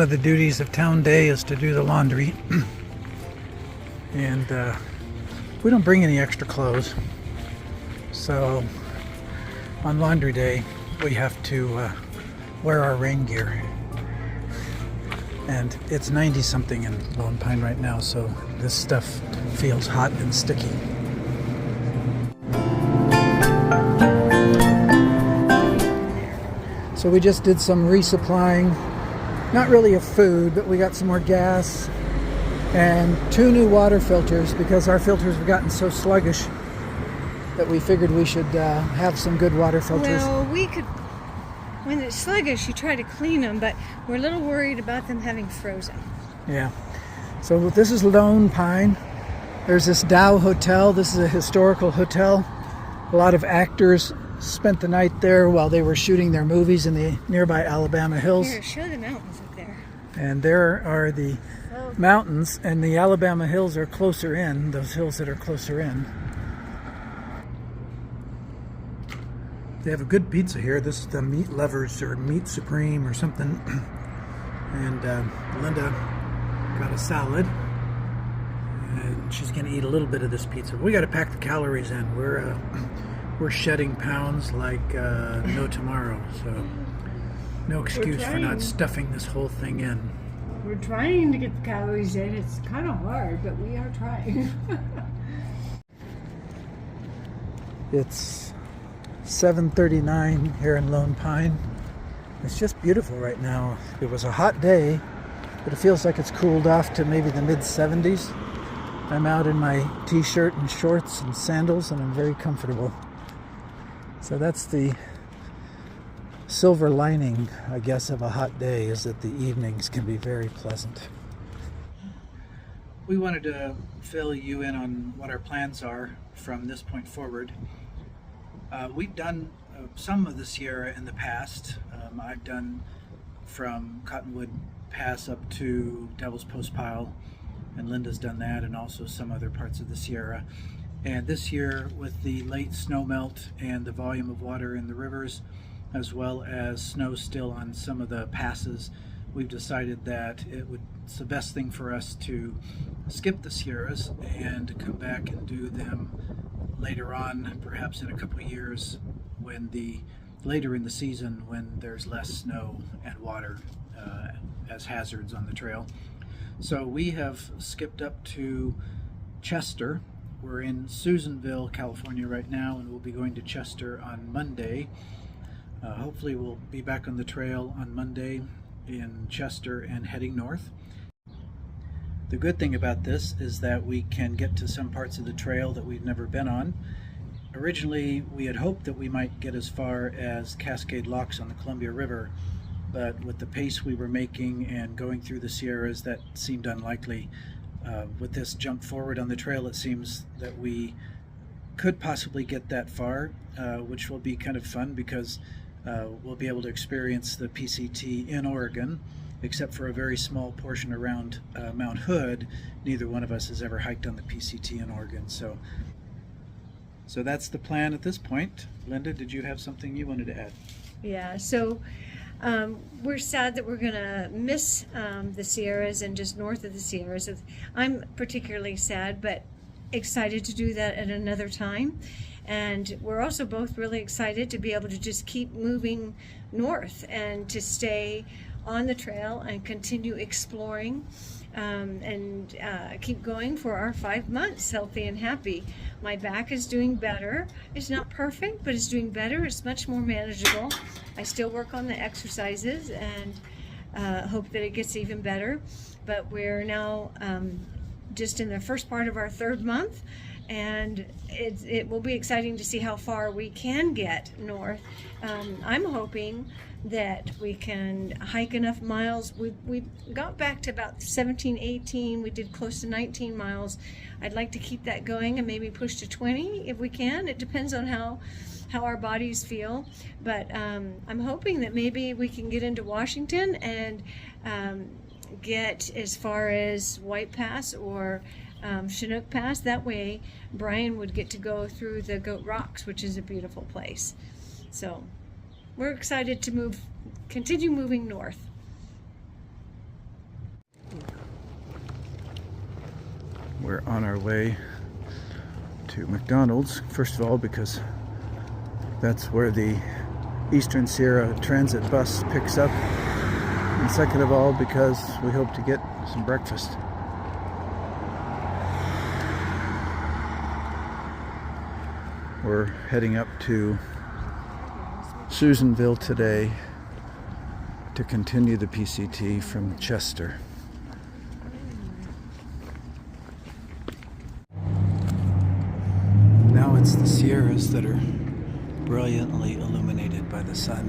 of the duties of town day is to do the laundry. And we don't bring any extra clothes. So on laundry day, we have to wear our rain gear. And it's 90 something in Lone Pine right now, so this stuff feels hot and sticky. So we just did some resupplying, not really of food, but we got some more gas and 2 new water filters because our filters have gotten so sluggish that we figured we should have some good water filters. Well, we could, when it's sluggish, you try to clean them, but we're a little worried about them having frozen. Yeah. So this is Lone Pine. There's this Dow Hotel. This is a historical hotel. A lot of actors spent the night there while they were shooting their movies in the nearby Alabama hills. Here, show the mountains up there. And there are the mountains, and the Alabama hills are closer in, those hills that are closer in. They have a good pizza here. This is the Meat Lovers or Meat Supreme or something. And Linda got a salad. And she's going to eat a little bit of this pizza. We got to pack the calories in. We're shedding pounds like no tomorrow. So no excuse for not stuffing this whole thing in. We're trying to get the calories in. It's kind of hard, but we are trying. It's 7:39 here in Lone Pine. It's just beautiful right now. It was a hot day, but it feels like it's cooled off to maybe the mid-70s. I'm out in my t-shirt and shorts and sandals, and I'm very comfortable. So that's the silver lining, I guess, of a hot day, is that the evenings can be very pleasant. We wanted to fill you in on what our plans are from this point forward. We've done some of the Sierra in the past. I've done from Cottonwood Pass up to Devil's Postpile, and Linda's done that, and also some other parts of the Sierra. And this year, with the late snowmelt and the volume of water in the rivers, as well as snow still on some of the passes, we've decided that it's the best thing for us to skip the Sierras and come back and do them later on, perhaps in a couple of years, later in the season when there's less snow and water as hazards on the trail. So we have skipped up to Chester. We're in Susanville, California right now, and we'll be going to Chester on Monday. Hopefully we'll be back on the trail on Monday in Chester and heading north. The good thing about this is that we can get to some parts of the trail that we've never been on. Originally, we had hoped that we might get as far as Cascade Locks on the Columbia River, but with the pace we were making and going through the Sierras, that seemed unlikely. With this jump forward on the trail, it seems that we could possibly get that far, which will be kind of fun because we'll be able to experience the PCT in Oregon, except for a very small portion around Mount Hood. Neither one of us has ever hiked on the PCT in Oregon, so that's the plan at this point. Linda, did you have something you wanted to add? Yeah, so we're sad that we're going to miss the Sierras and just north of the Sierras. I'm particularly sad, but excited to do that at another time. And we're also both really excited to be able to just keep moving north and to stay on the trail and continue exploring and keep going for our 5 months healthy and happy. My back is doing better. It's not perfect, but it's doing better. It's much more manageable. I still work on the exercises and hope that it gets even better. But we're now just in the first part of our 3rd month, and it will be exciting to see how far we can get north. I'm hoping that we can hike enough miles. We got back to about 17, 18. We did close to 19 miles. I'd like to keep that going and maybe push to 20 if we can. It depends on how our bodies feel. But I'm hoping that maybe we can get into Washington and get as far as White Pass or Chinook Pass. That way Brian would get to go through the Goat Rocks, which is a beautiful place. So we're excited to continue moving north. We're on our way to McDonald's, first of all because that's where the Eastern Sierra Transit bus picks up, and second of all because we hope to get some breakfast. We're heading up to Susanville today to continue the PCT from Chester. Now it's the Sierras that are brilliantly illuminated by the sun.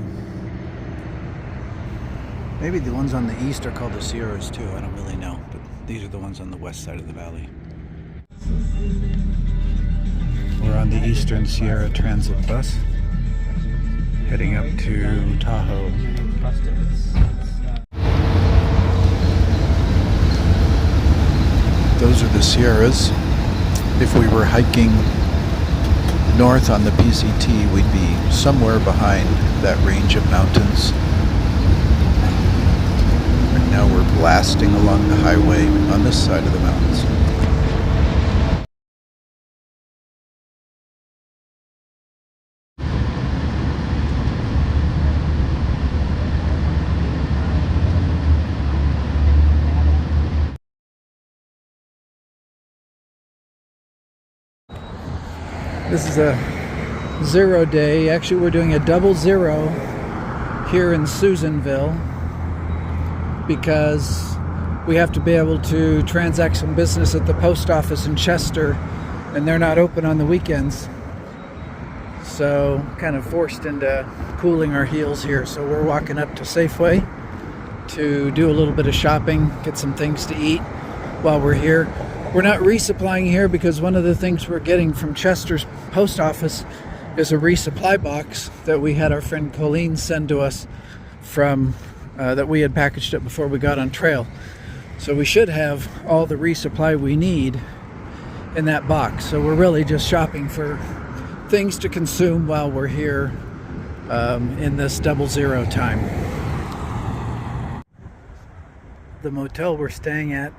Maybe the ones on the east are called the Sierras too, I don't really know, but these are the ones on the west side of the valley. We're on the Eastern Sierra Transit bus, heading up to Tahoe. Those are the Sierras. If we were hiking north on the PCT, we'd be somewhere behind that range of mountains. Right now we're blasting along the highway on this side of the mountains. This is a 0 day. Actually, we're doing a 00 here in Susanville because we have to be able to transact some business at the post office in Chester, and they're not open on the weekends. So, kind of forced into cooling our heels here. So we're walking up to Safeway to do a little bit of shopping, get some things to eat while we're here. We're not resupplying here because one of the things we're getting from Chester's post office is a resupply box that we had our friend Colleen send to us from that we had packaged up before we got on trail. So we should have all the resupply we need in that box. So we're really just shopping for things to consume while we're here in this 00 time. The motel we're staying at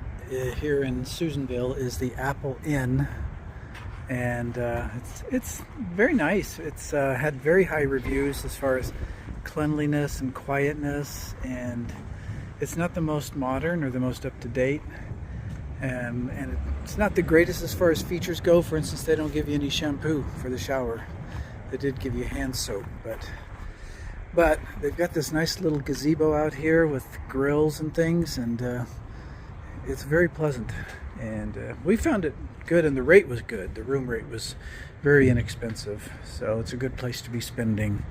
here in Susanville is the Apple Inn, and it's very nice. It's had very high reviews as far as cleanliness and quietness, and it's not the most modern or the most up-to-date, and it's not the greatest as far as features go. For instance, they don't give you any shampoo for the shower. They did give you hand soap, but they've got this nice little gazebo out here with grills and things, and it's very pleasant, and we found it good, and the rate was good. The room rate was very inexpensive, so it's a good place to be spending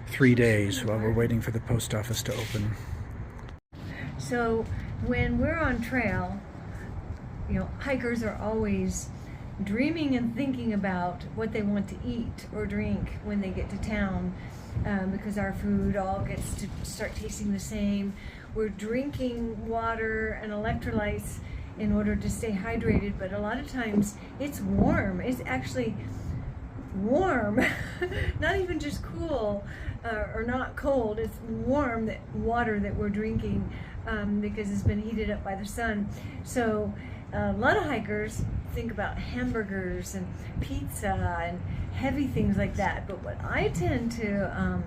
3 days while we're waiting for the post office to open. So when we're on trail, you know, hikers are always dreaming and thinking about what they want to eat or drink when they get to town, because our food all gets to start tasting the same. We're drinking water and electrolytes in order to stay hydrated, but a lot of times it's warm. It's actually warm, not even just cool or not cold. It's warm, that water that we're drinking, because it's been heated up by the sun. So a lot of hikers think about hamburgers and pizza and heavy things like that, but what I tend to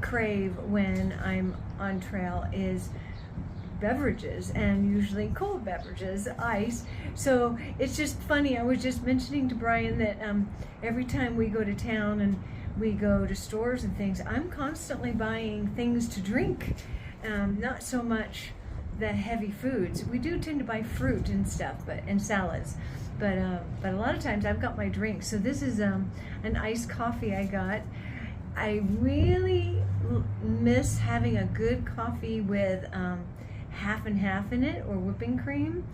crave when I'm on trail is beverages, and usually cold beverages, ice. So it's just funny, I was just mentioning to Brian that every time we go to town and we go to stores and things, I'm constantly buying things to drink, not so much the heavy foods. We do tend to buy fruit and stuff, and salads, but a lot of times I've got my drinks. So this is an iced coffee I got. I really miss having a good coffee with half and half in it, or whipping cream.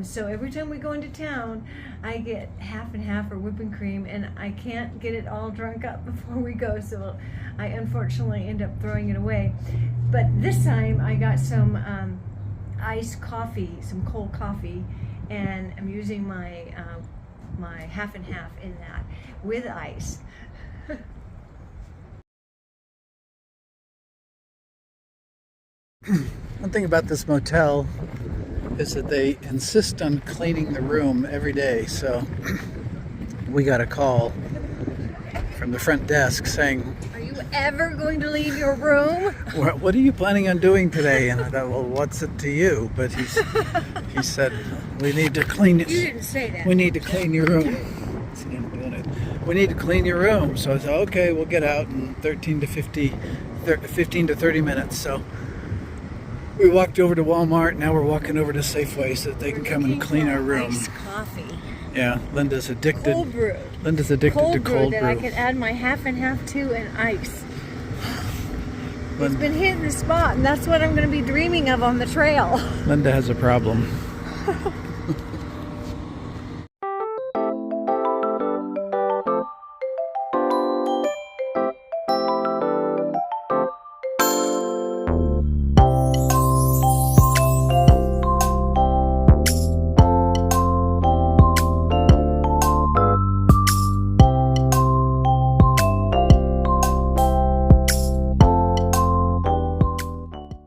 So every time we go into town, I get half and half or whipping cream, and I can't get it all drunk up before we go, so I unfortunately end up throwing it away. But this time I got some iced coffee, some cold coffee, and I'm using my my half and half in that with ice. One thing about this motel is that they insist on cleaning the room every day. So we got a call from the front desk saying, Are you ever going to leave your room? what are you planning on doing today? And I thought, well, what's it to you? But he said, we need to clean it. You didn't say that. We need to clean your room. See him doing it. We need to clean your room. So I said, okay, we'll get out in 15 to 30 minutes. So we walked over to Walmart. Now we're walking over to Safeway so that they can come and clean our room. Iced coffee. Yeah, Linda's addicted. Cold brew. Linda's addicted to cold that I brew. can add my half and half to and ice. It's Linda, been hitting the spot, and that's what I'm going to be dreaming of on the trail. Linda has a problem.